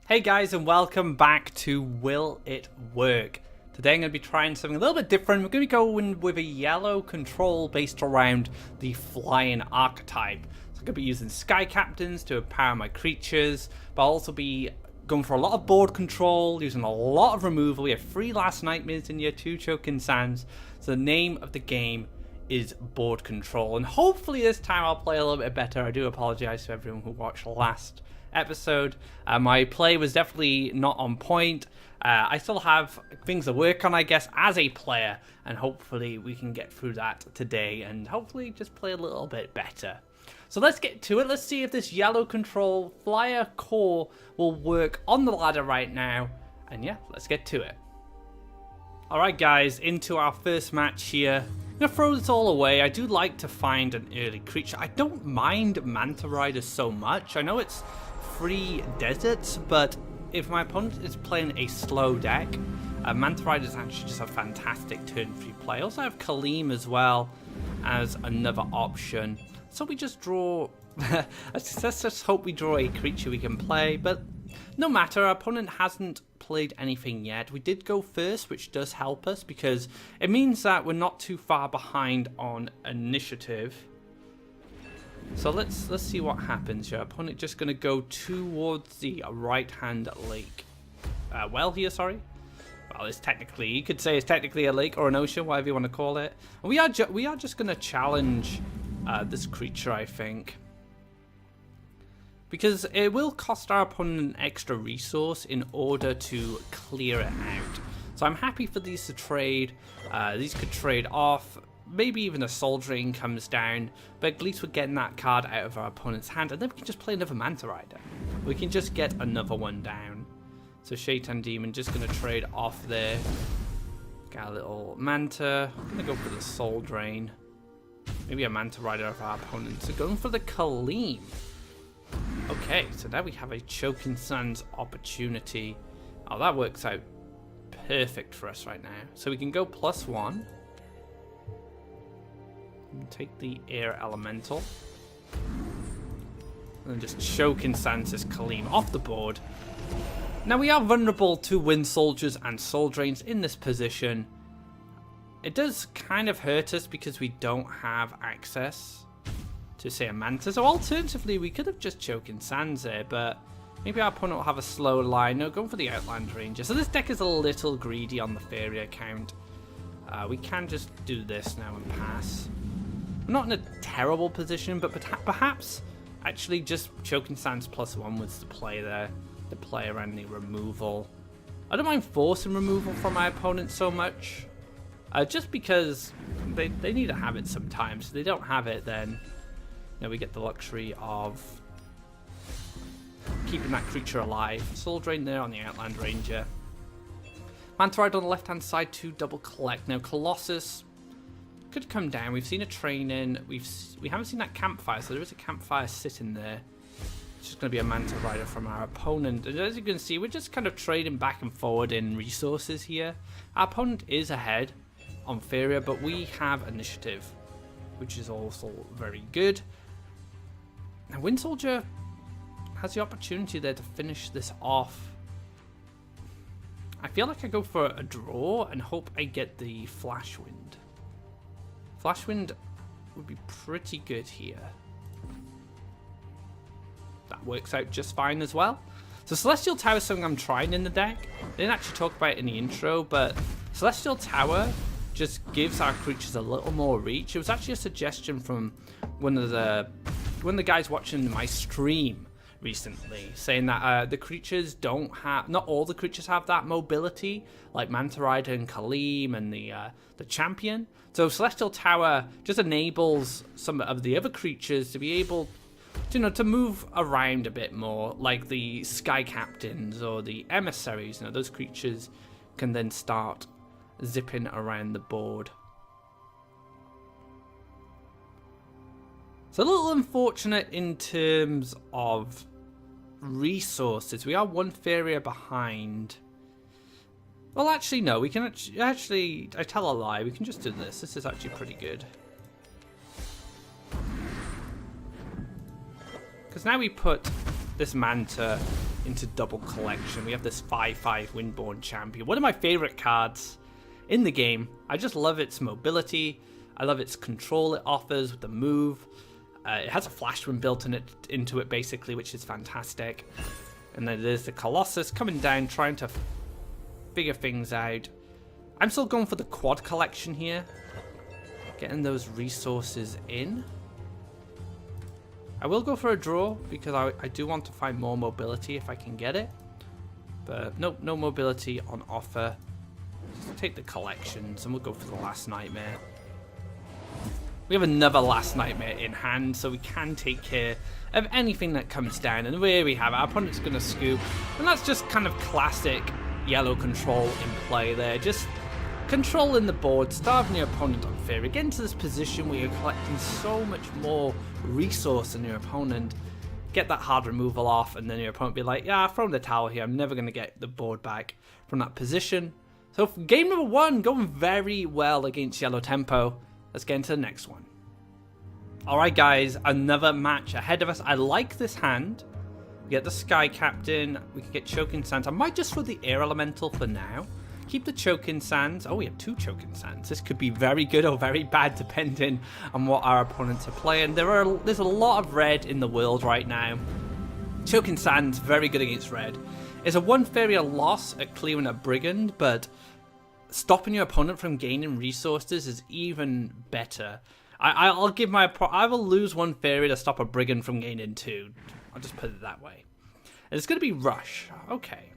Hey guys, and welcome back to Will It Work? Today I'm going to be trying something a little bit different. We're going to be going with a yellow control based around the flying archetype. So I'm going to be using sky captains to empower my creatures, but I'll also be going for a lot of board control, using a lot of removal. We have 3 last nightmares in here, 2 choking sands. So the name of the game is board control, and hopefully this time I'll play a little bit better. I do apologize to everyone who watched last episode. My play was definitely not on point. I still have things to work on, I guess, as a player, and hopefully we can get through that today and hopefully just play a little bit better. So let's get to it. Let's see if this yellow control flyer core will work on the ladder right now, and yeah, let's get to it. Alright guys, into our first match here. I'm going to throw this all away. I do like to find an early creature. I don't mind Manta Riders so much. I know it's free deserts, but if my opponent is playing a slow deck, Manta Rider is actually just a fantastic turn 3 play. I also have Kaleem as well as another option. So we just draw... let's just hope we draw a creature we can play, but no matter, our opponent hasn't played anything yet. We did go first, which does help us because it means that we're not too far behind on initiative. So let's see what happens here. Opponent just going to go towards the right-hand lake. Well, it's technically, you could say it's technically a lake or an ocean, whatever you want to call it. And we are just going to challenge this creature, I think, because it will cost our opponent an extra resource in order to clear it out. So I'm happy for these to trade. These could trade off. Maybe even a Soul Drain comes down, but at least we're getting that card out of our opponent's hand, and then we can just play another Manta Rider. We can just get another one down. So Shaitan Demon just going to trade off there. Got a little Manta. I'm going to go for the Soul Drain. Maybe a Manta Rider of our opponent. So going for the Kaleem. Okay, so now we have a Choking Sands opportunity. Oh, that works out perfect for us right now. So we can go +1. Take the Air Elemental. And just Choking Sands this Kaleem off the board. Now we are vulnerable to Wind Soldiers and Soul Drains in this position. It does kind of hurt us because we don't have access to, say, a Manta. So alternatively, we could have just Choking Sands there, but maybe our opponent will have a slow line. No, going for the Outland Ranger. So this deck is a little greedy on the Faeria count. We can just do this now and pass. We're not in a terrible position, but perhaps actually just Choking Sands +1 was the play there. The play around the removal. I don't mind forcing removal from my opponent so much. Just because they need to have it sometimes. If they don't have it, then we get the luxury of keeping that creature alive. Soul Drain there on the Outland Ranger. Manta Rider on the left-hand side to double collect. Now Colossus could come down. We've seen a training. We haven't seen that campfire, so there is a campfire sitting there. It's just going to be a Manta Rider from our opponent. And as you can see, we're just kind of trading back and forward in resources here. Our opponent is ahead on Faeria, but we have initiative, which is also very good. Now Wind Soldier has the opportunity there to finish this off. I feel like I go for a draw and hope I get the Flash Wind. Flash Wind would be pretty good here. That works out just fine as well. So Celestial Tower is something I'm trying in the deck. I didn't actually talk about it in the intro, but Celestial Tower just gives our creatures a little more reach. It was actually a suggestion from one of the guys watching my stream recently, saying that the creatures don't have, not all the creatures have that mobility, like Manta Rider and Kaleem and the champion. So Celestial Tower just enables some of the other creatures to be able to move around a bit more, like the Sky Captains or the Emissaries. Those creatures can then start zipping around the board. It's a little unfortunate in terms of resources. We are 1 Faeria behind. Well, actually, no. We can actually, I tell a lie. We can just do this. This is actually pretty good. Because now we put this Manta into double collection. We have this 5/5 Windborn Champion. One of my favorite cards in the game. I just love its mobility. I love its control it offers with the move. It has a flash wind built into it basically, which is fantastic. And then there's the Colossus coming down, trying to figure things out. I'm still going for the quad collection here. Getting those resources in. I will go for a draw because I do want to find more mobility if I can get it. But no mobility on offer. Just take the collections and we'll go for the Last Nightmare. We have another Last Nightmare in hand, so we can take care of anything that comes down. And there we have it. Our opponent's going to scoop. And that's just kind of classic yellow control in play there. Just controlling the board, starving your opponent on Faeria. Get into this position where you're collecting so much more resource than your opponent. Get that hard removal off, and then your opponent be like, yeah, throw in the towel here. I'm never going to get the board back from that position. So game number 1, going very well against Yellow Tempo. Let's get into the next one. Alright guys, another match ahead of us. I like this hand. We get the Sky Captain. We can get Choking Sands. I might just throw the Air Elemental for now. Keep the Choking Sands. Oh, we have 2 Choking Sands. This could be very good or very bad depending on what our opponents are playing. There's a lot of red in the world right now. Choking Sands, very good against red. It's a 1 Faeria loss at clearing a Brigand, but stopping your opponent from gaining resources is even better. I will lose 1 Faeria to stop a Brigand from gaining 2. I'll just put it that way. And it's going to be Rush. Okay.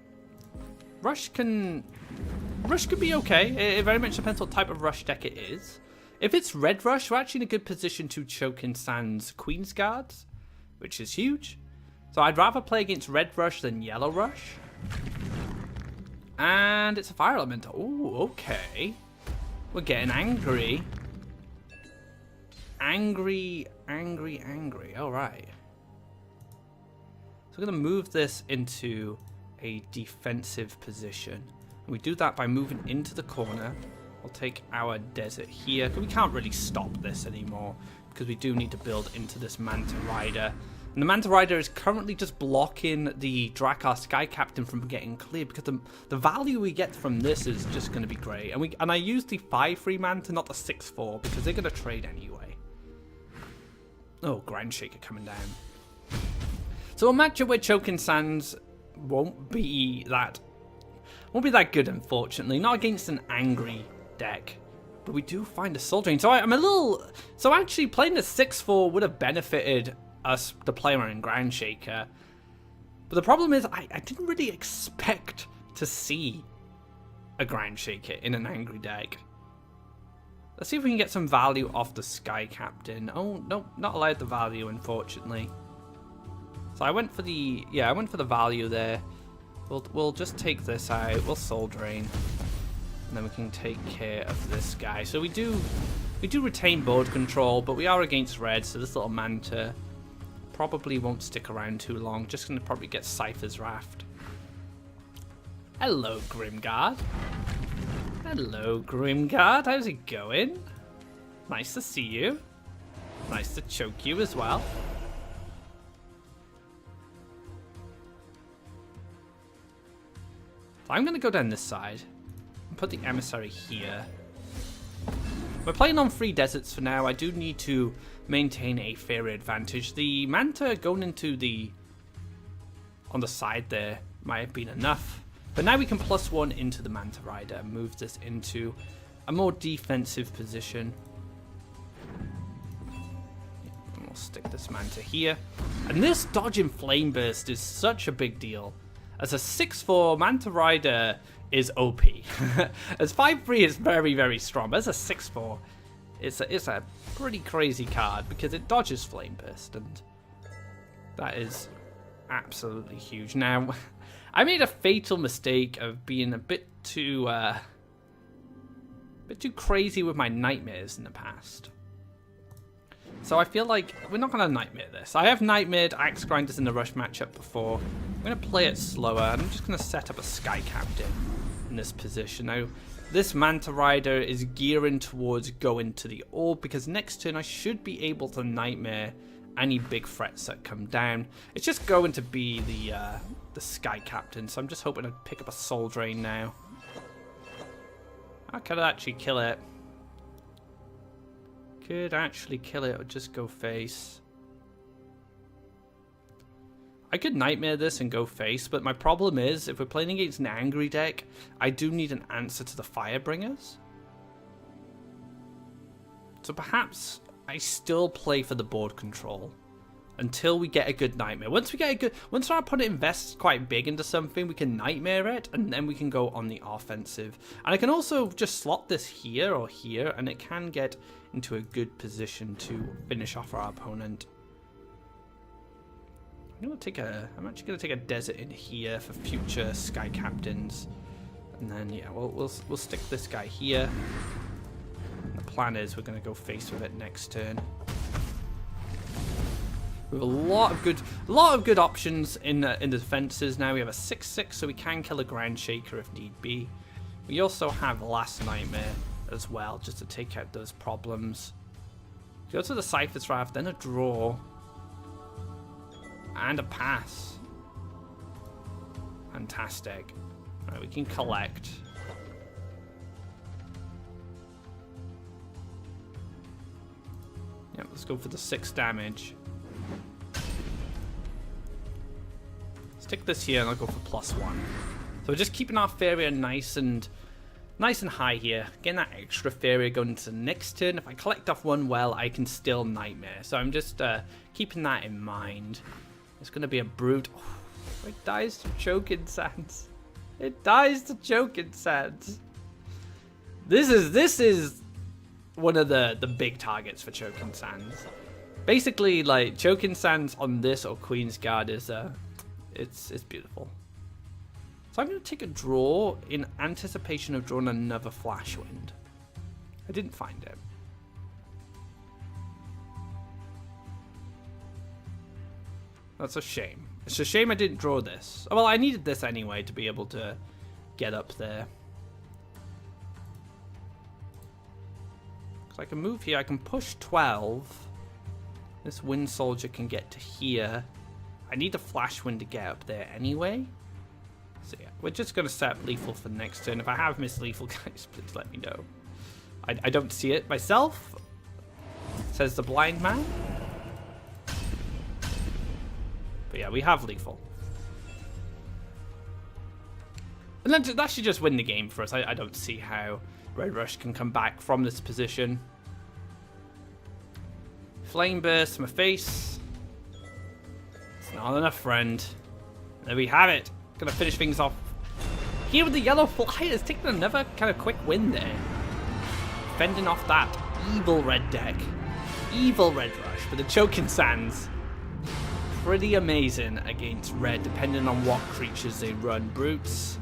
Rush could be okay. It very much depends what type of Rush deck it is. If it's Red Rush, we're actually in a good position to choke in Sans Queen's Guards, which is huge. So I'd rather play against Red Rush than Yellow Rush. And it's a Fire Elemental. Ooh, okay. We're getting angry. Angry. Alright. So we're going to move this into a defensive position. And we do that by moving into the corner. We'll take our desert here. We can't really stop this anymore because we do need to build into this Manta Rider. And the Manta Rider is currently just blocking the Drakkar Sky Captain from getting cleared because the value we get from this is just going to be great. And I use the 5/3 Manta, not the 6/4, because they're going to trade anyway. Oh, Ground Shaker coming down. So a matchup where Choking Sands won't be that good, unfortunately. Not against an angry deck. But we do find a Soul Drain. So So actually playing the 6/4 would have benefited us, the player in Ground Shaker. But the problem is I didn't really expect to see a Ground Shaker in an angry deck. Let's see if we can get some value off the Sky Captain. Oh, no, not allowed the value, unfortunately. So I went for the value there. We'll just take this out. We'll Soul Drain. And then we can take care of this guy. So we do retain board control, but we are against red, so this little Manta probably won't stick around too long. Just going to probably get Cypher's Raft. Hello, Grimguard. Hello, Grimguard. How's it going? Nice to see you. Nice to choke you as well. So I'm going to go down this side and put the Emissary here. We're playing on 3 deserts for now. I do need to maintain a Faeria advantage. The Manta going into on the side there might have been enough. But now we can +1 into the Manta Rider and move this into a more defensive position. And we'll stick this Manta here. And this dodging Flame Burst is such a big deal. As a 6/4, Manta Rider is OP. As 5/3 is very, very strong. But as a 6/4, it's a pretty crazy card because it dodges Flame Burst, and that is absolutely huge. Now, I made a fatal mistake of being a bit too crazy with my Nightmares in the past. So I feel like we're not going to Nightmare this. I have Nightmared Axe Grinders in the Rush matchup before. I'm going to play it slower, and I'm just going to set up a Sky Captain in this position. Now, this Manta Rider is gearing towards going to the Orb, because next turn I should be able to Nightmare any big threats that come down. It's just going to be the Sky Captain, so I'm just hoping to pick up a Soul Drain now. I could actually kill it. Could actually kill it or just go face. I could Nightmare this and go face, but my problem is, if we're playing against an angry deck, I do need an answer to the Firebringers. So perhaps I still play for the board control until we get a good Nightmare. Once our opponent invests quite big into something, we can Nightmare it, and then we can go on the offensive. And I can also just slot this here or here, and it can get into a good position to finish off our opponent. I'm actually gonna take a desert in here for future Sky Captains, and then yeah, we'll stick this guy here. And the plan is we're gonna go face with it next turn. We have a lot of good options in the defenses now. We have a 6/6, so we can kill a Ground Shaker if need be. We also have Last Nightmare as well, just to take out those problems. Go to the Cypher's Wrath, then a draw. And a pass. Fantastic. Alright, we can collect. Yep, let's go for the 6 damage. Stick this here and I'll go for +1. So we're just keeping our Faeria nice and high here. Getting that extra Faeria going into the next turn. If I collect off one well, I can still Nightmare. So I'm just keeping that in mind. It's going to be a brute. Oh, it dies to Choking Sands. It dies to Choking Sands. This is one of the big targets for Choking Sands. Basically, like, Choking Sands on this or Queen's Guard is it's beautiful. So I'm going to take a draw in anticipation of drawing another Flashwind. I didn't find it. That's a shame. It's a shame I didn't draw this. Well, I needed this anyway to be able to get up there. So I can move here. I can push 12. This Wind Soldier can get to here. I need a Flashwind to get up there anyway. So yeah, we're just going to set up Lethal for next turn. If I have missed Lethal, guys, please let me know. I don't see it myself, says the blind man. But yeah, we have Lethal. And then that should just win the game for us. I don't see how Red Rush can come back from this position. Flame Burst to my face. It's not enough, friend. There we have it. Gonna finish things off here with the Yellow Flyers. Taking another kind of quick win there. Fending off that evil red deck. Evil Red Rush for the Choking Sands. Pretty amazing against red, depending on what creatures they run. Brutes,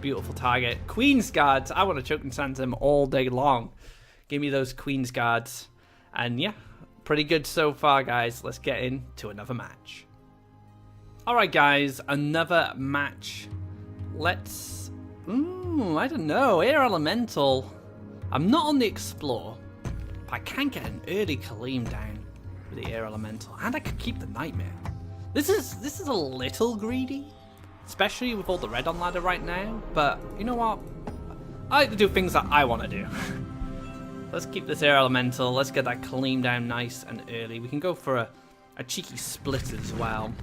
beautiful target. Queen's Guards, I want to Choking Sands them all day long. Give me those Queen's Guards. And yeah, pretty good so far, guys. Let's get into another match. Alright, guys, another match. Let's... I don't know. Air Elemental. I'm not on the Explore, but I can get an early Kaleem down with the Air Elemental. And I could keep the Nightmare. This is a little greedy, especially with all the red on ladder right now, but you know what? I like to do things that I want to do. Let's keep this Air Elemental, let's get that Kaleem down nice and early. We can go for a cheeky split as well.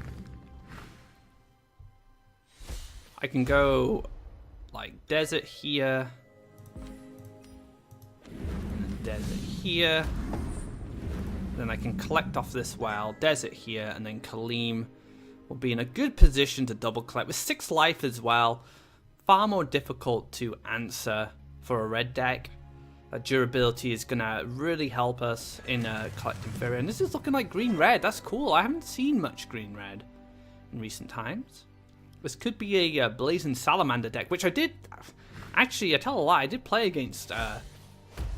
I can go like Desert here, and then Desert here. Then I can collect off this well, Desert here, and then Kaleem will be in a good position to double collect. With 6 life as well, far more difficult to answer for a red deck. Durability is going to really help us in collecting Faeria. And this is looking like green-red. That's cool. I haven't seen much green-red in recent times. This could be a Blazing Salamander deck, which I did... Actually, I tell a lie, I did play against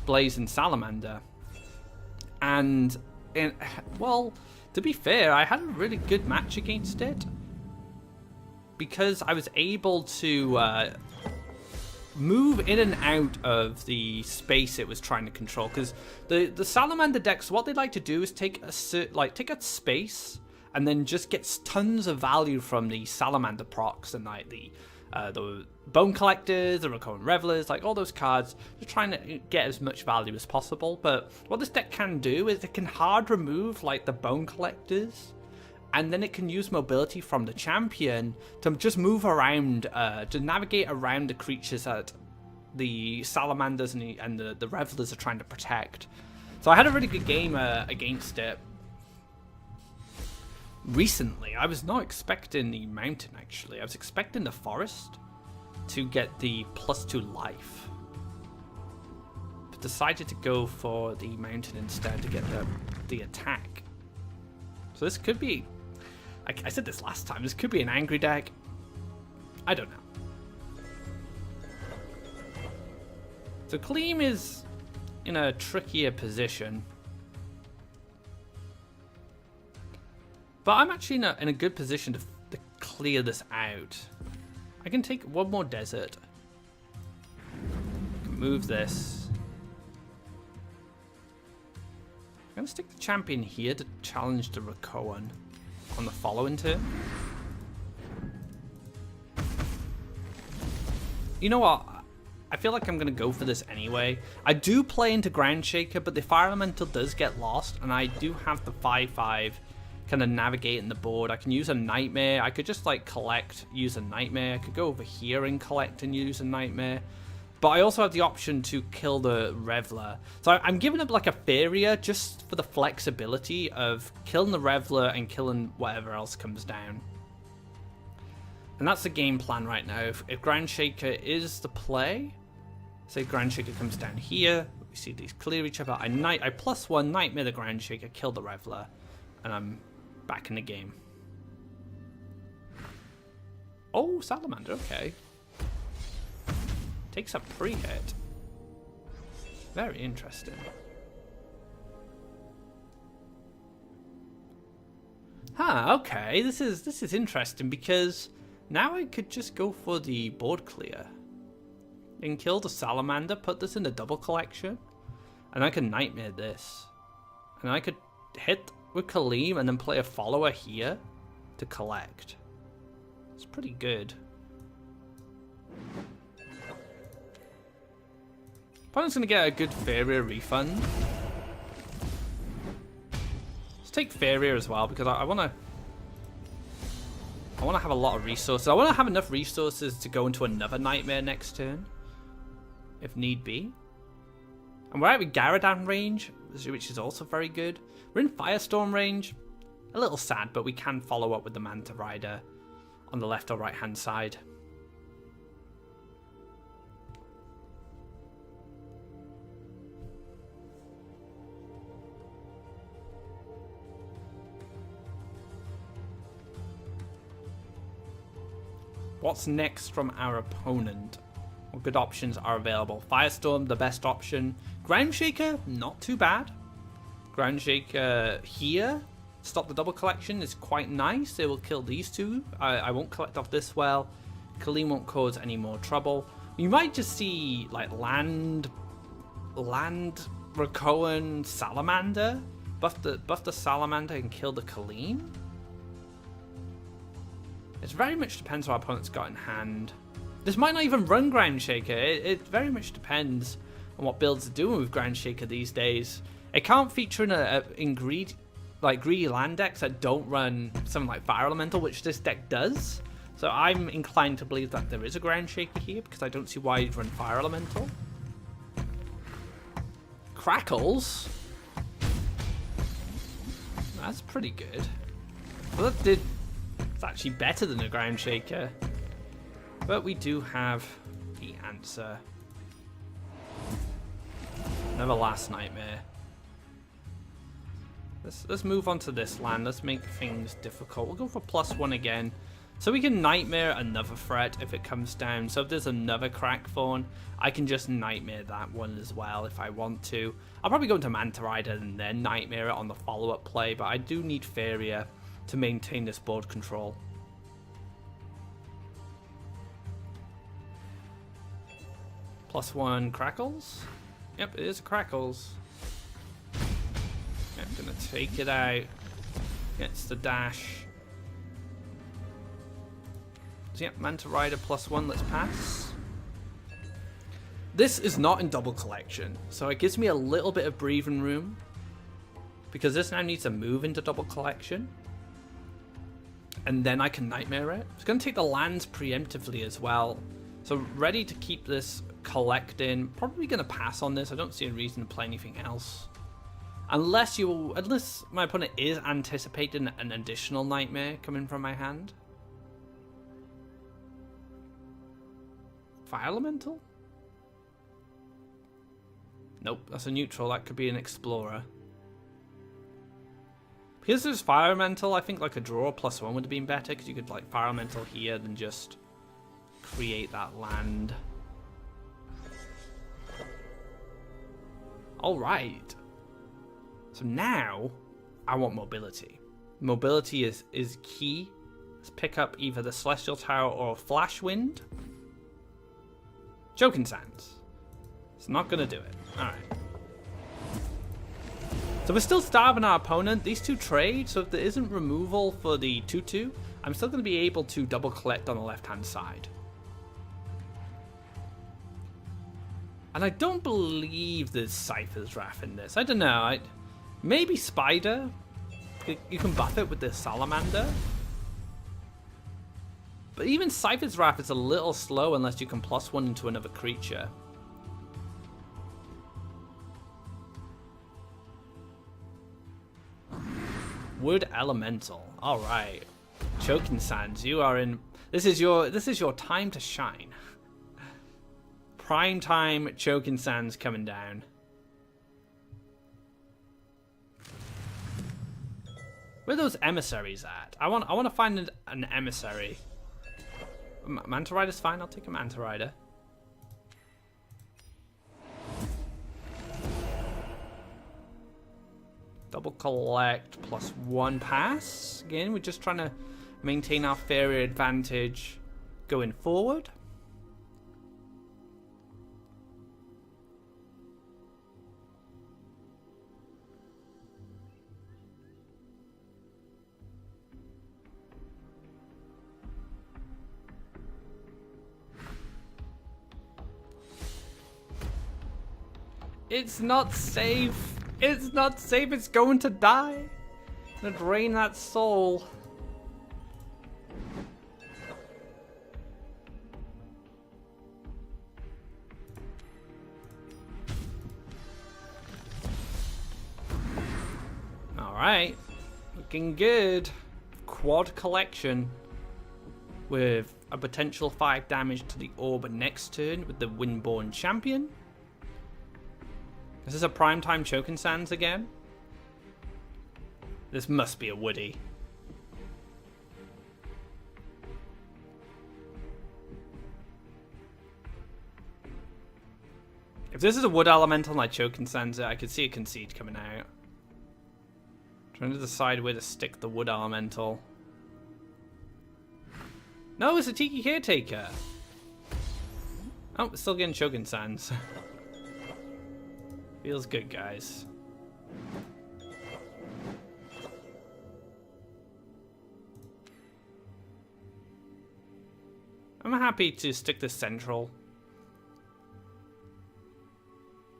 Blazing Salamander. And... well, to be fair, I had a really good match against it because I was able to move in and out of the space it was trying to control, because the salamander decks, what they like to do is take a space and then just get tons of value from the salamander procs and like the bone collectors, the recurrent revelers, like all those cards. Just trying to get as much value as possible. But what this deck can do is it can hard remove like the bone collectors, and then it can use mobility from the champion to just move around, to navigate around the creatures that the salamanders and the revelers are trying to protect. So I had a really good game against it recently. I was not expecting the mountain, actually. I was expecting the forest to get the +2 life, but decided to go for the mountain instead to get the attack. So this could be, I said this last time, this could be an angry deck. I don't know. So Kaleem is in a trickier position, but I'm actually in a good position to clear this out. I can take one more desert, move this. I'm going to stick the champion here to challenge the Rakoan on the following turn. You know what? I feel like I'm going to go for this anyway. I do play into Ground Shaker, but the Fire Elemental does get lost, and I do have the 5/5 kind of navigating the board. I can use a Nightmare. I could just like collect, use a Nightmare. I could go over here and collect and use a Nightmare. But I also have the option to kill the Reveler. So I'm giving up like a Faeria just for the flexibility of killing the Reveler and killing whatever else comes down. And that's the game plan right now. If Ground Shaker is the play, say Ground Shaker comes down here, we see these clear each other. I +1 Nightmare the Ground Shaker, kill the Reveler, and I'm back in the game. Oh, Salamander, okay. Takes a pre-hit. Very interesting. Okay. This is interesting because now I could just go for the board clear and kill the Salamander, put this in the double collection, and I can Nightmare this. And I could hit with Kaleem and then play a follower here to collect. It's pretty good. Opponent's going to get a good Faeria refund. Let's take Faeria as well because I want to have a lot of resources. I want to have enough resources to go into another Nightmare next turn, if need be. And we're out with Garadan range, which is also very good. We're in Firestorm range. A little sad, but we can follow up with the Manta Rider on the left or right hand side. What's next from our opponent? What good options are available? Firestorm, the best option. Ground Shaker, not too bad. Ground Shaker here, stop the double collection, is quite nice. It will kill these two. I won't collect off this well. Kaleem won't cause any more trouble. You might just see like land Rakoan Salamander. Buff the Salamander and kill the Kaleem. It very much depends what our opponent's got in hand. This might not even run Ground Shaker. It very much depends on what builds are doing with Ground Shaker these days. It can't feature in greedy land decks that don't run something like Fire Elemental, which this deck does. So I'm inclined to believe that there is a Ground Shaker here because I don't see why you'd run Fire Elemental. Crackles. That's pretty good. Well, it's actually better than a Ground Shaker. But we do have the answer. Another Last Nightmare. Let's move on to this land. Let's make things difficult. We'll go for +1 again. So we can Nightmare another threat if it comes down. So if there's another Crackthorn, I can just Nightmare that one as well if I want to. I'll probably go into Manta Rider and then Nightmare it on the follow-up play. But I do need Faeria to maintain this board control. +1 crackles. Yep, it is crackles. Yeah, I'm gonna take it out. Gets the dash. So yep, Manta Rider +1, let's pass. This is not in double collection, so it gives me a little bit of breathing room. Because this now needs to move into double collection. And then I can Nightmare it. It's going to take the lands preemptively as well. So ready to keep this collecting. Probably going to pass on this. I don't see a reason to play anything else. Unless my opponent is anticipating an additional Nightmare coming from my hand. Fire Elemental? Nope, that's a neutral. That could be an Explorer. Because there's Fire Elemental, I think like a draw +1 would have been better, because you could like Fire Elemental here than just create that land. Alright. So now, I want mobility. Mobility is key. Let's pick up either the Celestial Tower or Flash Wind. Choking Sands. It's not going to do it. Alright. So we're still starving our opponent. These two trade, so if there isn't removal for the 2-2, I'm still going to be able to double collect on the left-hand side. And I don't believe there's Cypher's Wrath in this. I don't know. Maybe Spider. You can buff it with the Salamander. But even Cypher's Wrath is a little slow unless you can +1 into another creature. Wood Elemental. All right. Choking Sands, you are in. This is your time to shine. Prime time Choking Sands coming down. Where are those emissaries at? I want to find an emissary. Manta Rider's fine. I'll take a Manta Rider. Double collect +1 pass. Again, we're just trying to maintain our Faeria advantage going forward. It's not safe. It's not safe. It's going to die. It's gonna drain that soul. Alright. Looking good. Quad collection. With a potential 5 damage to the orb next turn with the Windborn Champion. Is this a primetime Choking Sands again? This must be a Woody. If this is a Wood Elemental like Choking Sands, I could see a Concede coming out. Trying to decide where to stick the Wood Elemental. No, it's a Tiki Caretaker. Oh, we're still getting Choking Sands. Feels good, guys. I'm happy to stick this central.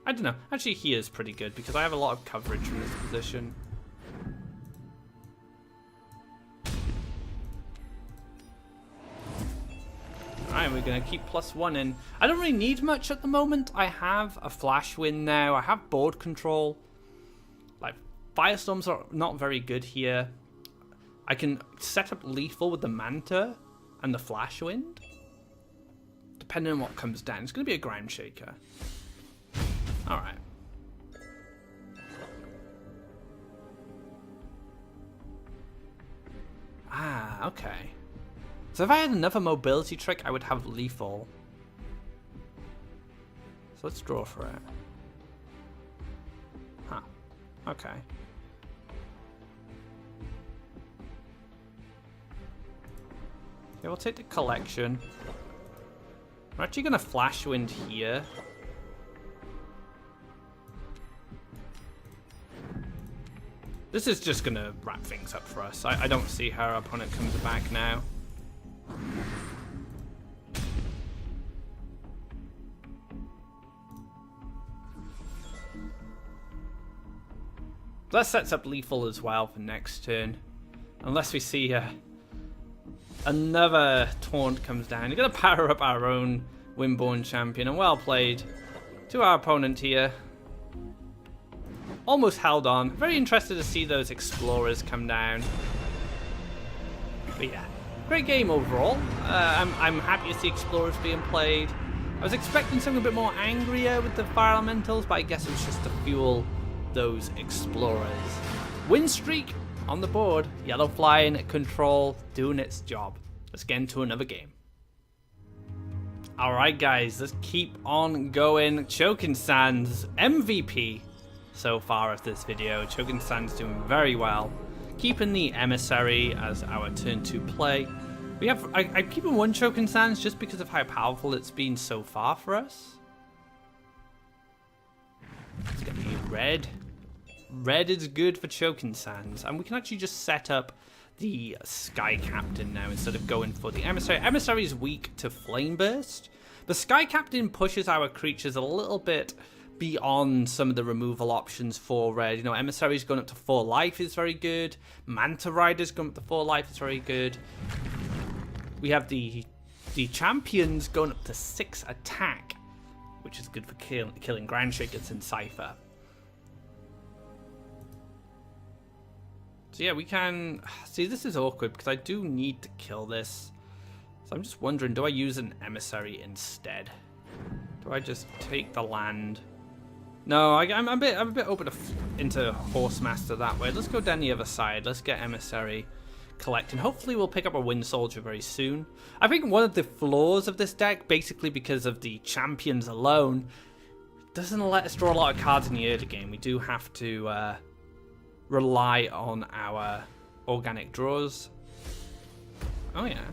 I don't know. Actually, he is pretty good because I have a lot of coverage from this position. Alright, we're going to keep +1 in. I don't really need much at the moment. I have a Flash Wind now. I have board control. Like, Firestorms are not very good here. I can set up Lethal with the Manta and the Flash Wind. Depending on what comes down. It's going to be a Ground Shaker. Alright. Ah, okay. So if I had another mobility trick, I would have Lethal. So let's draw for it. Huh. Okay. Yeah, we'll take the collection. We're actually going to Flash Wind here. This is just going to wrap things up for us. I don't see how our opponent comes back now. That sets up lethal as well for next turn. Unless we see another taunt comes down. You're going to power up our own Windborn champion. And well played to our opponent here. Almost held on. Very interested to see those explorers come down. But yeah, great game overall. I'm happy to see explorers being played. I was expecting something a bit more angrier with the fire elementals, but I guess it was just to fuel those explorers. Win streak on the board. Yellow flying control doing its job. Let's get into another game. Alright guys, let's keep on going. Choking Sands MVP so far of this video. Choking Sands doing very well. Keeping the Emissary as our turn to play. We have I'm keeping one Choking Sands just because of how powerful it's been so far for us. It's gonna be red. Red is good for Choking Sands, and we can actually just set up the Sky Captain now instead of going for the Emissary. Emissary is weak to Flame Burst. The Sky Captain pushes our creatures a little bit beyond some of the removal options for red. You know, Emissary's going up to 4 life is very good. Manta Rider's going up to 4 life is very good. We have the champions going up to 6 attack, which is good for killing Ground Shakers and Cypher. So yeah, we can... See, this is awkward because I do need to kill this. So I'm just wondering, do I use an Emissary instead? Do I just take the land? No, I'm a bit open into Horsemaster that way. Let's go down the other side. Let's get Emissary collecting. Hopefully we'll pick up a Wind Soldier very soon. I think one of the flaws of this deck, basically because of the champions alone, doesn't let us draw a lot of cards in the early game. We do have to rely on our organic draws. Oh yeah.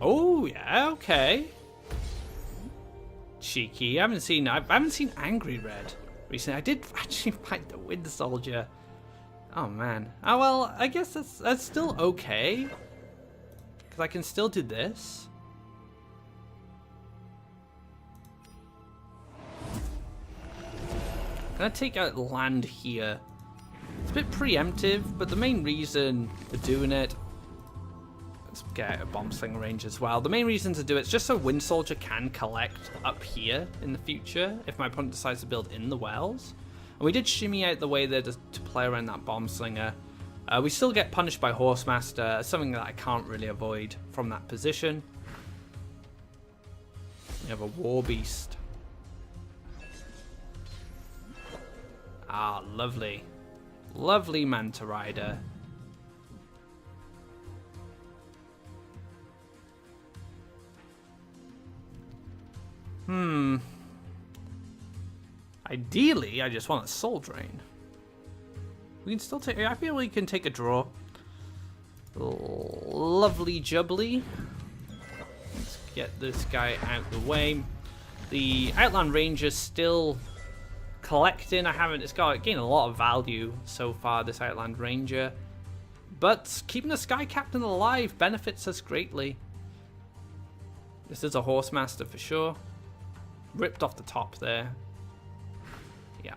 Oh yeah, okay. Cheeky. I haven't seen Angry Red recently. I did actually fight the Wind Soldier. Oh man. Oh well, I guess that's still okay. Because I can still do this. I'm gonna take out land here. It's a bit preemptive, but the main reason for doing it... Let's get out a Bomb Sling range as well. The main reason to do it is just so Wind Soldier can collect up here in the future if my opponent decides to build in the wells. And we did shimmy out the way there to play around that Bomb Slinger. We still get punished by Horsemaster, something that I can't really avoid from that position. We have a War Beast. Ah, lovely. Lovely Manta Rider. Ideally, I just want a Soul Drain. We can still take... I feel we can take a draw. Lovely jubbly. Let's get this guy out the way. The Outland Ranger's still collecting. It's gained a lot of value so far, this Outland Ranger. But keeping the Sky Captain alive benefits us greatly. This is a Horsemaster for sure. Ripped off the top there. Yeah.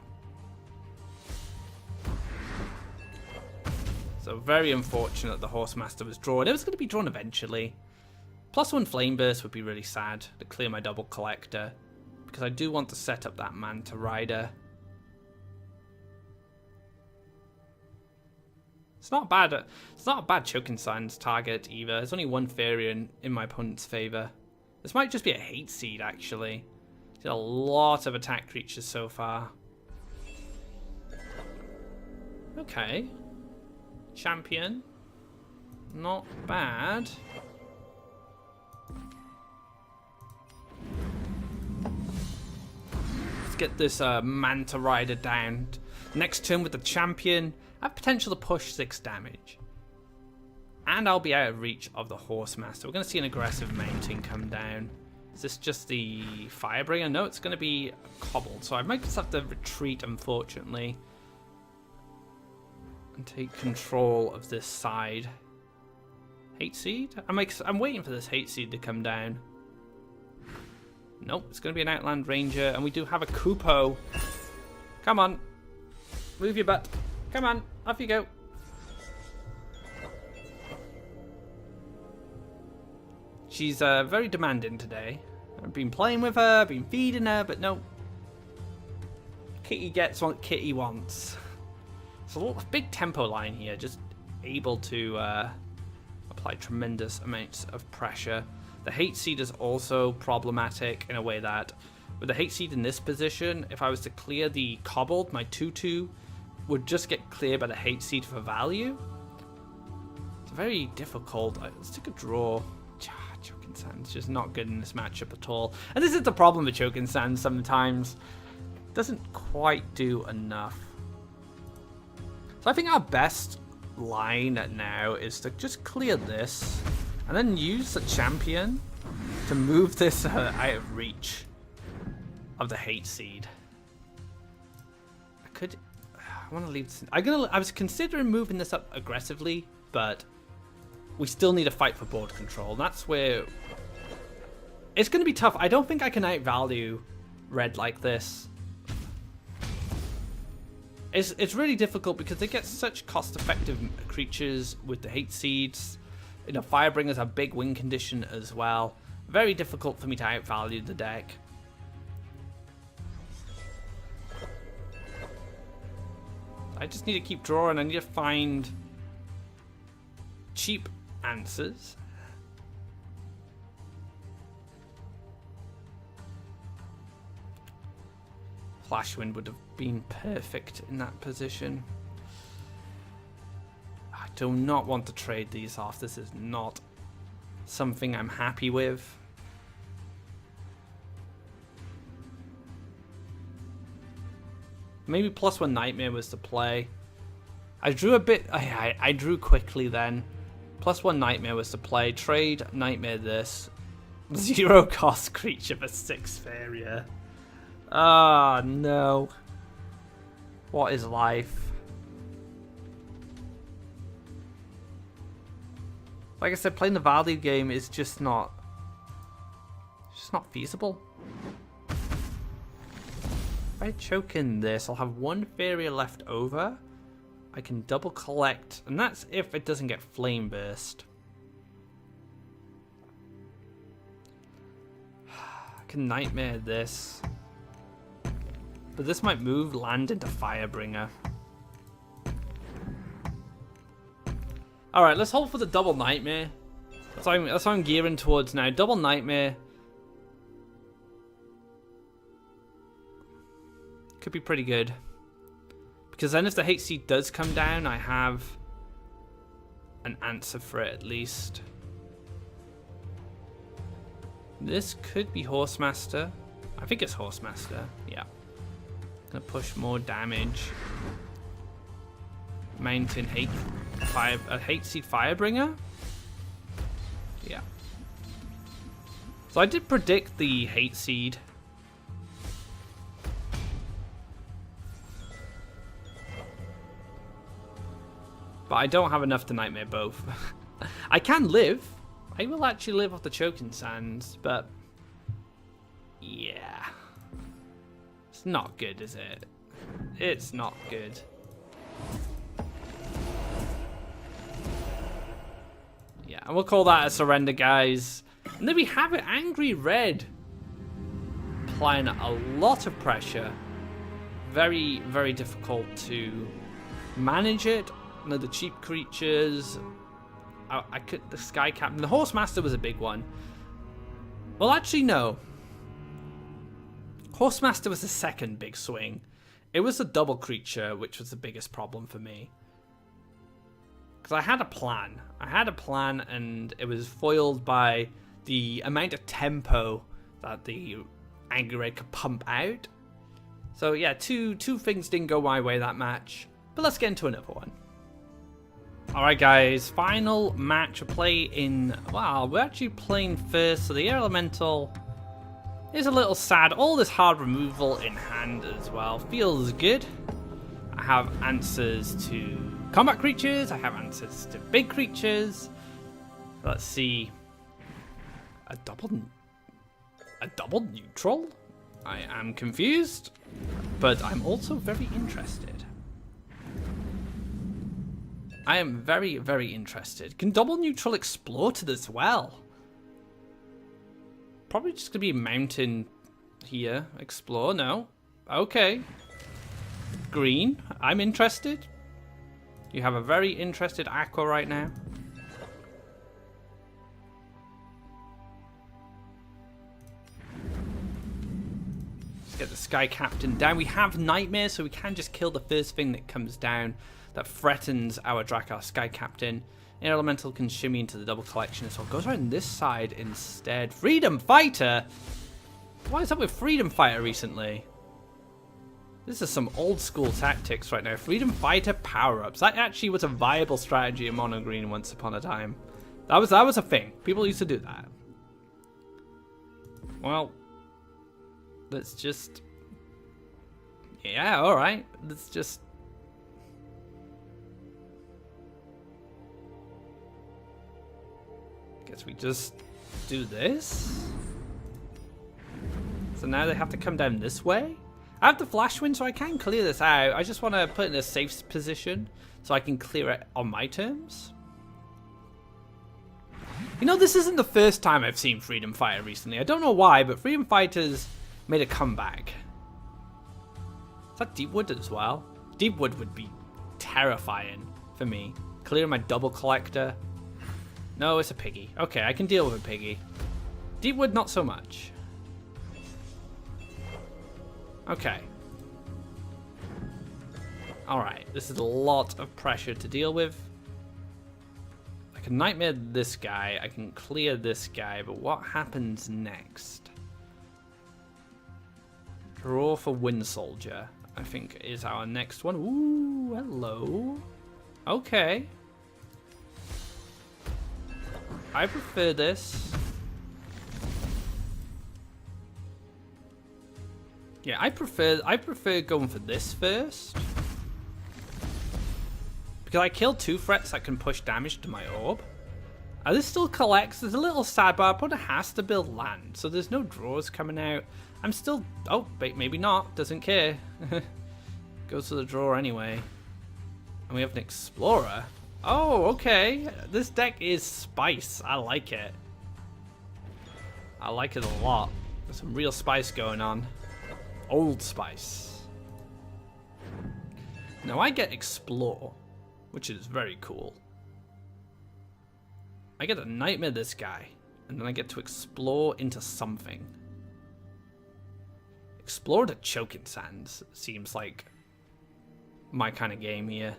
So very unfortunate the Horsemaster was drawn. It was going to be drawn eventually. +1 Flame Burst would be really sad to clear my double collector, because I do want to set up that Manta Rider. It's not bad. It's not a bad Choking Sands target either. There's only 1 Faeria in my opponent's favor. This might just be a hate seed actually. Did a lot of attack creatures so far. Okay. Champion. Not bad. Let's get this Manta Rider down. Next turn with the champion, I have potential to push 6 damage. And I'll be out of reach of the Horsemaster. We're going to see an aggressive mounting come down. Is this just the Firebringer? No, it's going to be cobbled. So I might just have to retreat, unfortunately. And take control of this side. Hate Seed? I'm waiting for this Hate Seed to come down. Nope, it's going to be an Outland Ranger. And we do have a Kupo. Come on. Move your butt. Come on. Off you go. She's very demanding today. I've been playing with her, been feeding her, but no. Kitty gets what Kitty wants. It's a big tempo line here, just able to apply tremendous amounts of pressure. The Hate Seed is also problematic in a way that with the Hate Seed in this position, if I was to clear the Cobbled, my 2/2 would just get cleared by the Hate Seed for value. It's very difficult. Let's take a draw. Choking Sand's just not good in this matchup at all. And this is the problem with Choking Sand sometimes. Doesn't quite do enough. So I think our best line now is to just clear this and then use the champion to move this out of reach of the Hate Seed. I want to leave this. I was considering moving this up aggressively, but we still need a fight for board control. That's where it's going to be tough. I don't think I can outvalue red like this. It's really difficult because they get such cost-effective creatures with the Hate Seeds. You know, Firebringer's a big win condition as well. Very difficult for me to outvalue the deck. I just need to keep drawing. I need to find cheap answers. Flashwind would have been perfect in that position. I do not want to trade these off. This is not something I'm happy with. Maybe +1 Nightmare was the play. I drew a bit. I drew quickly then. +1 Nightmare was the play. Trade Nightmare this. 0 cost creature for 6 Faeria. Ah, no. What is life? Like I said, playing the value game is just not feasible. If I choke in this, I'll have 1 Faeria left over. I can double collect, and that's if it doesn't get Flame Burst. I can Nightmare this. But this might move land into Firebringer. Alright, let's hold for the double Nightmare. That's what I'm gearing towards now. Double Nightmare. Could be pretty good. Because then if the Hate Seed does come down, I have an answer for it at least. This could be Horsemaster. I think it's Horsemaster. Yeah. Gonna push more damage. Mountain Hate Seed Firebringer. Yeah. So I did predict the Hate Seed. But I don't have enough to Nightmare both. I can live. I will actually live off the Choking Sands, but yeah. It's not good, is it? It's not good. Yeah, and we'll call that a surrender, guys. And then we have it, Angry Red. Applying a lot of pressure. Very, very difficult to manage it. You know, the cheap creatures. I could the Sky Captain. The Horsemaster was a big one. Well, actually, no. Horsemaster was the second big swing. It was the double creature which was the biggest problem for me. Because I had a plan. And it was foiled by the amount of tempo that the Angry Red could pump out. So yeah, two things didn't go my way that match. But let's get into another one. Alright guys, final match play in... Wow, we're actually playing first. So the Air Elemental It's a little sad. All this hard removal in hand as well. Feels good. I have answers to combat creatures. I have answers to big creatures. Let's see. A double neutral? I am confused, but I'm also very interested. I am very, very interested. Can double neutral explore to this well? Probably just gonna be a mountain here. Explore, no. Okay. Green, I'm interested. You have a very interested aqua right now. Let's get the Sky Captain down. We have Nightmare, so we can just kill the first thing that comes down that threatens our Drakkar Sky Captain. Air Elemental can shimmy into the double collection, so it goes around this side instead. Freedom Fighter? What is up with Freedom Fighter recently? This is some old school tactics right now. Freedom Fighter power-ups. That actually was a viable strategy in Mono Green once upon a time. That was a thing. People used to do that. Well, let's just... yeah, alright. Let's just... guess we just do this. So now they have to come down this way. I have the Flash Wind, so I can clear this out. I just want to put it in a safe position so I can clear it on my terms. You know, this isn't the first time I've seen Freedom Fighter recently. I don't know why, but Freedom Fighters made a comeback. Is that Deepwood as well? Deepwood would be terrifying for me. Clear my double collector. No, it's a piggy. Okay, I can deal with a piggy. Deepwood, not so much. Okay. Alright, this is a lot of pressure to deal with. I can Nightmare this guy, I can clear this guy, but what happens next? Draw for Wind Soldier, I think is our next one. Ooh, hello. Okay. I prefer this. Yeah, I prefer going for this first. Because I killed 2 threats that can push damage to my orb. This still collects. There's a little sad, but our opponent has to build land. So there's no draws coming out. I'm still... oh, maybe not. Doesn't care. Goes for the draw anyway. And we have an Explorer. Oh, okay. This deck is spice. I like it. I like it a lot. There's some real spice going on. Old spice. Now I get Explore, which is very cool. I get to Nightmare this guy, and then I get to explore into something. Explore the Choking Sands seems like my kind of game here.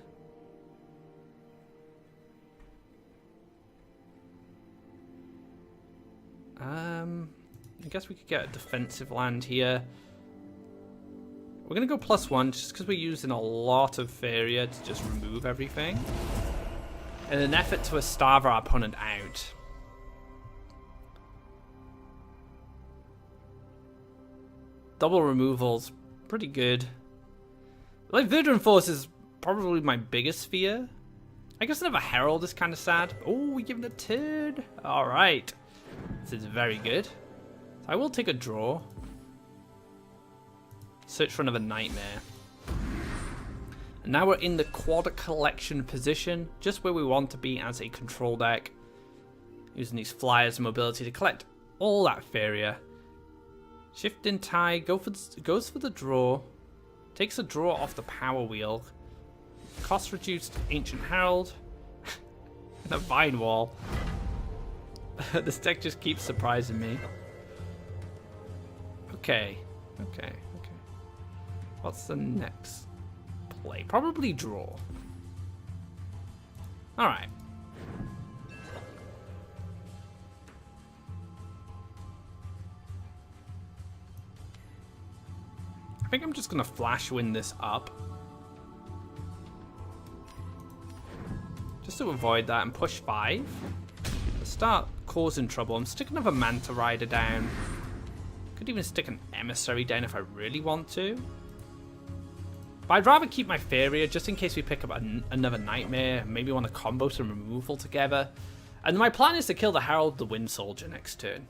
I guess we could get a defensive land here. We're going to go +1 just because we're using a lot of Faeria to just remove everything. In an effort to starve our opponent out. Double removal's pretty good. Like, Verdant Force is probably my biggest fear. I guess another Herald is kind of sad. Oh, we give it a turn. Alright. This is very good. So I will take a draw. Search for another Nightmare. And now we're in the quad collection position, just where we want to be as a control deck. Using these flyers and mobility to collect all that Faeria. Shift in Tide, goes for the draw. Takes a draw off the power wheel. Cost reduced Ancient Herald. And a Vine Wall. This deck just keeps surprising me. Okay. What's the next play? Probably draw. Alright. I think I'm just going to Flash Wind this up. Just to avoid that and push 5. Start causing trouble. I'm sticking another Manta Rider down. Could even stick an emissary down if I really want to. But I'd rather keep my Faeria just in case we pick up another Nightmare. Maybe want to combo some removal together. And my plan is to kill the Herald the Wind Soldier next turn.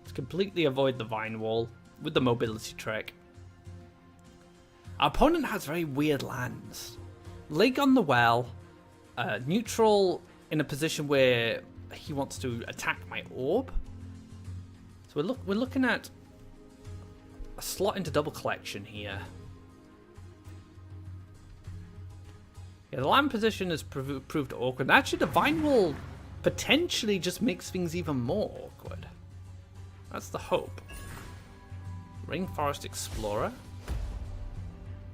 To completely avoid the Vine Wall with the mobility trick. Our opponent has very weird lands. Lake on the Well. Neutral in a position where he wants to attack my orb. So we're looking at a slot into double collection here. Yeah, the land position has proved awkward. Actually, the Vine Wall potentially just makes things even more awkward. That's the hope. Rainforest Explorer.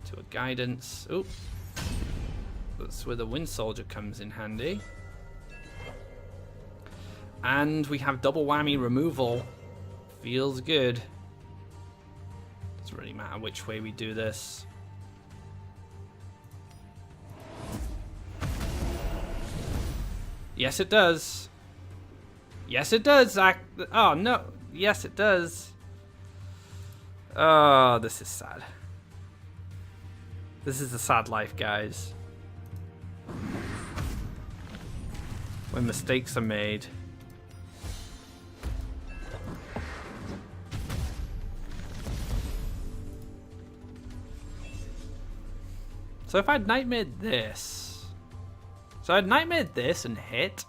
To a Guidance. Oops. That's where the Wind Soldier comes in handy. And we have double whammy removal. Feels good. Doesn't really matter which way we do this. Yes, it does. Yes, it does, Zach. Oh, no. Yes, it does. Oh, this is sad. This is a sad life, guys. When mistakes are made. So if I'd nightmared this. So I'd nightmared this and hit.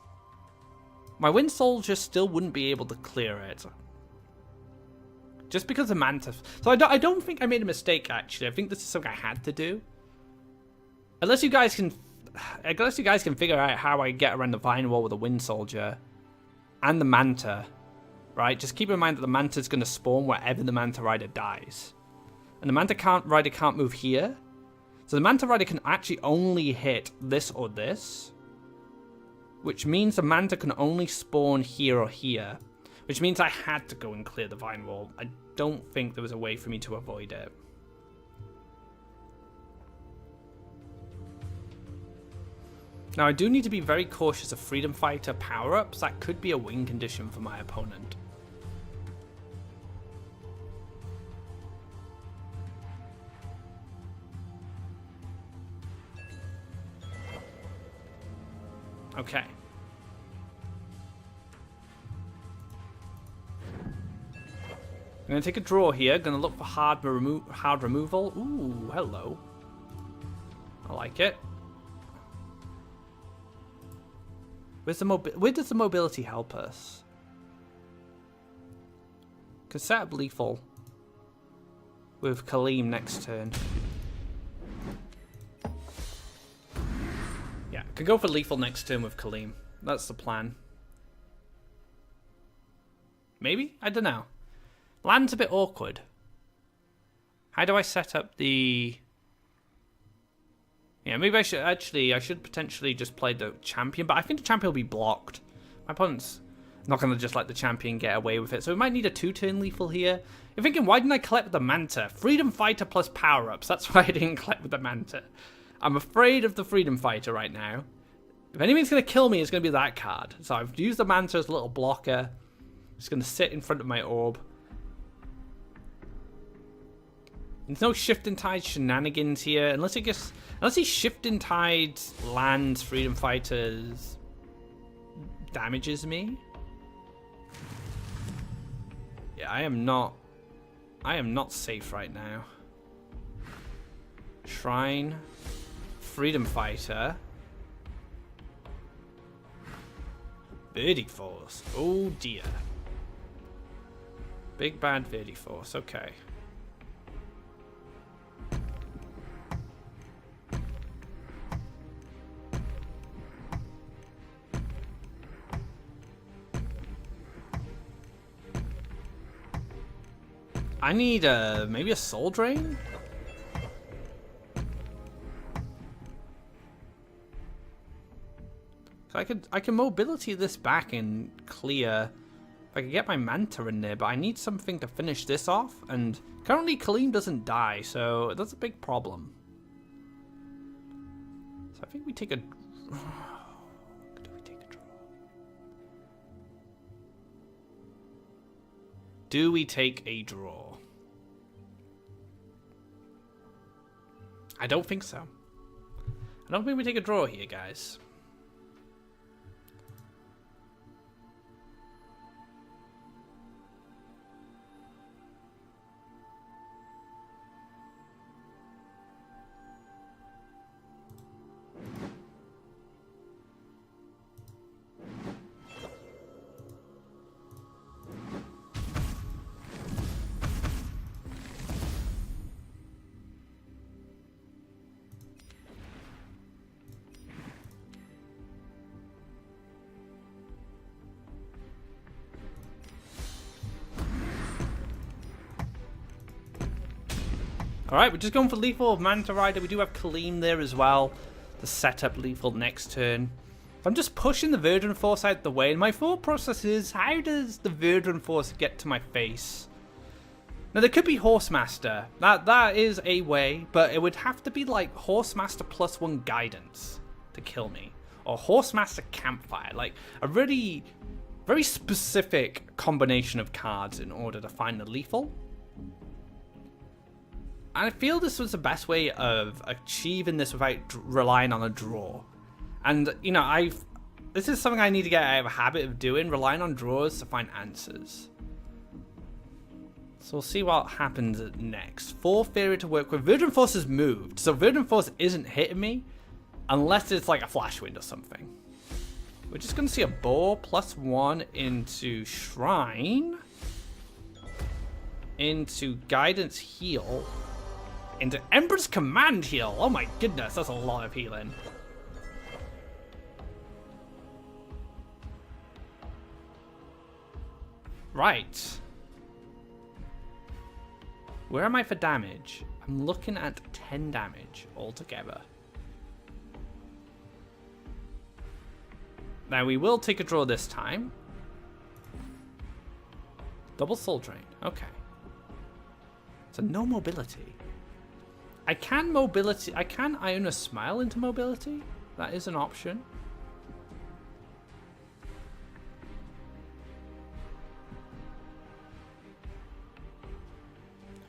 My Wind Soldier still wouldn't be able to clear it. Just because of Manta. So I don't think I made a mistake, actually. I think this is something I had to do. Unless you guys can figure out how I get around the Vine Wall with the Wind Soldier. And the Manta. Right? Just keep in mind that the Manta's going to spawn wherever the Manta Rider dies. And the Manta Rider can't move here. So the Manta Rider can actually only hit this or this. Which means the Manta can only spawn here or here. Which means I had to go and clear the Vine Wall. I don't think there was a way for me to avoid it. Now I do need to be very cautious of Freedom Fighter power-ups. That could be a win condition for my opponent. Okay. I'm going to take a draw here. Going to look for hard removal. Ooh, hello. I like it. Where does the mobility help us? Could set up lethal with Kaleem next turn. Yeah, could go for lethal next turn with Kaleem. That's the plan. Maybe? I don't know. Land's a bit awkward. How do I set up the... Yeah, maybe I should potentially just play the champion, but I think the champion will be blocked. My opponent's not going to just let the champion get away with it, so we might need a 2-turn lethal here. You're thinking, why didn't I collect with the Manta? Freedom Fighter plus power-ups. That's why I didn't collect with the Manta. I'm afraid of the Freedom Fighter right now. If anything's going to kill me, it's going to be that card. So I've used the Manta as a little blocker. It's going to sit in front of my orb. There's no Shifting Tide shenanigans here, unless he Shifting Tide lands Freedom Fighters damages me. Yeah, I am not safe right now. Shrine, Freedom Fighter, Birdie Force. Oh dear. Big bad Birdie Force. Okay. I need maybe a Soul Drain? I can mobility this back and clear if I could get my Manta in there, but I need something to finish this off, and currently Kaleem doesn't die, so that's a big problem. So I think we take a... Do we take a draw? Do we take a draw? I don't think so. I don't think we take a draw here, guys. Alright, we're just going for lethal Manta Rider. We do have Kaleem there as well to set up lethal next turn. I'm just pushing the Verdant Force out the way, and my thought process is, how does the Verdant Force get to my face? Now, there could be Horsemaster. That is a way, but it would have to be like Horsemaster +1 guidance to kill me. Or Horsemaster Campfire. Like, a really, very specific combination of cards in order to find the lethal. And I feel this was the best way of achieving this without relying on a draw. And, you know, this is something I need to get out of a habit of doing, relying on draws to find answers. So we'll see what happens next. 4 Faeria to work with. Verdant Force has moved, so Verdant Force isn't hitting me unless it's like a Flash Wind or something. We're just going to see a Boar +1 into Shrine, into Guidance Heal, into Emperor's Command Heal. Oh my goodness, that's a lot of healing. Right. Where am I for damage? I'm looking at 10 damage altogether. Now we will take a draw this time. Double Soul Drain. Okay. So no mobility. I can Iona Smile into mobility. That is an option.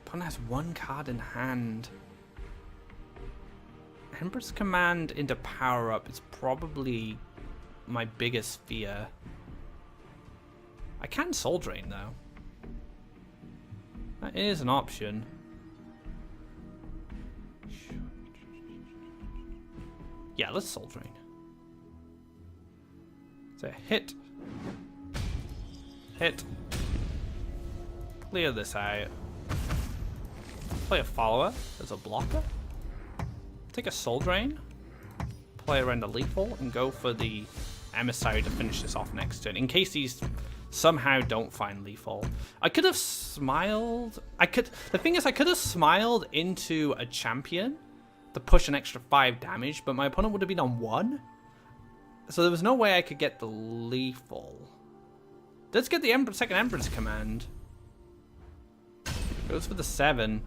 Opponent has 1 card in hand. Emperor's Command into power up is probably my biggest fear. I can Soul Drain though. That is an option. Yeah, let's Soul Drain. So hit. Hit. Clear this out. Play a follower as a blocker. Take a Soul Drain. Play around the lethal and go for the Emissary to finish this off next turn. In case these somehow don't find lethal. I could have smiled. The thing is, I could have smiled into a champion to push an extra 5 damage, but my opponent would have been on 1. So there was no way I could get the lethal. Let's get the second Emperor's Command. Goes for the 7.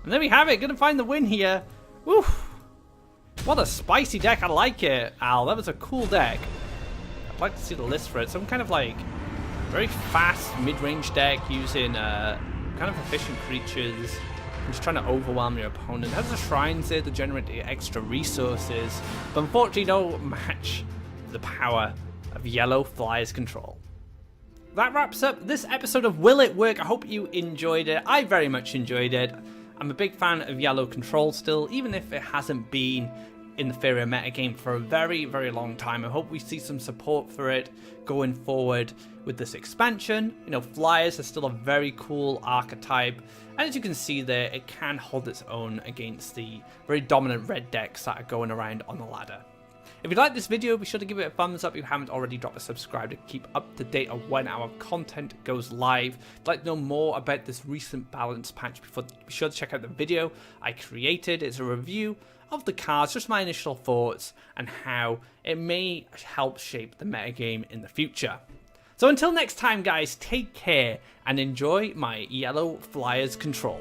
And there we have it. Gonna find the win here. Woo! What a spicy deck. I like it, Al. That was a cool deck. I'd like to see the list for it. Some kind of like very fast mid-range deck using kind of efficient creatures. Just trying to overwhelm your opponent. It has the shrines there to generate the extra resources, but unfortunately don't match the power of Yellow Flyers control. That wraps up this episode of Will It Work? I hope you enjoyed it. I very much enjoyed it. I'm a big fan of Yellow control still, even if it hasn't been in the Faeria metagame for a very, very long time. I hope we see some support for it going forward with this expansion. You know, Flyers are still a very cool archetype, and as you can see there, it can hold its own against the very dominant red decks that are going around on the ladder. If you liked this video, be sure to give it a thumbs up if you haven't already. Drop a subscribe to keep up to date on when our content goes live. If you'd like to know more about this recent balance patch, be sure to check out the video I created. It's a review of the cards, just my initial thoughts, and how it may help shape the metagame in the future. So until next time, guys, take care and enjoy my Yellow Flyers control.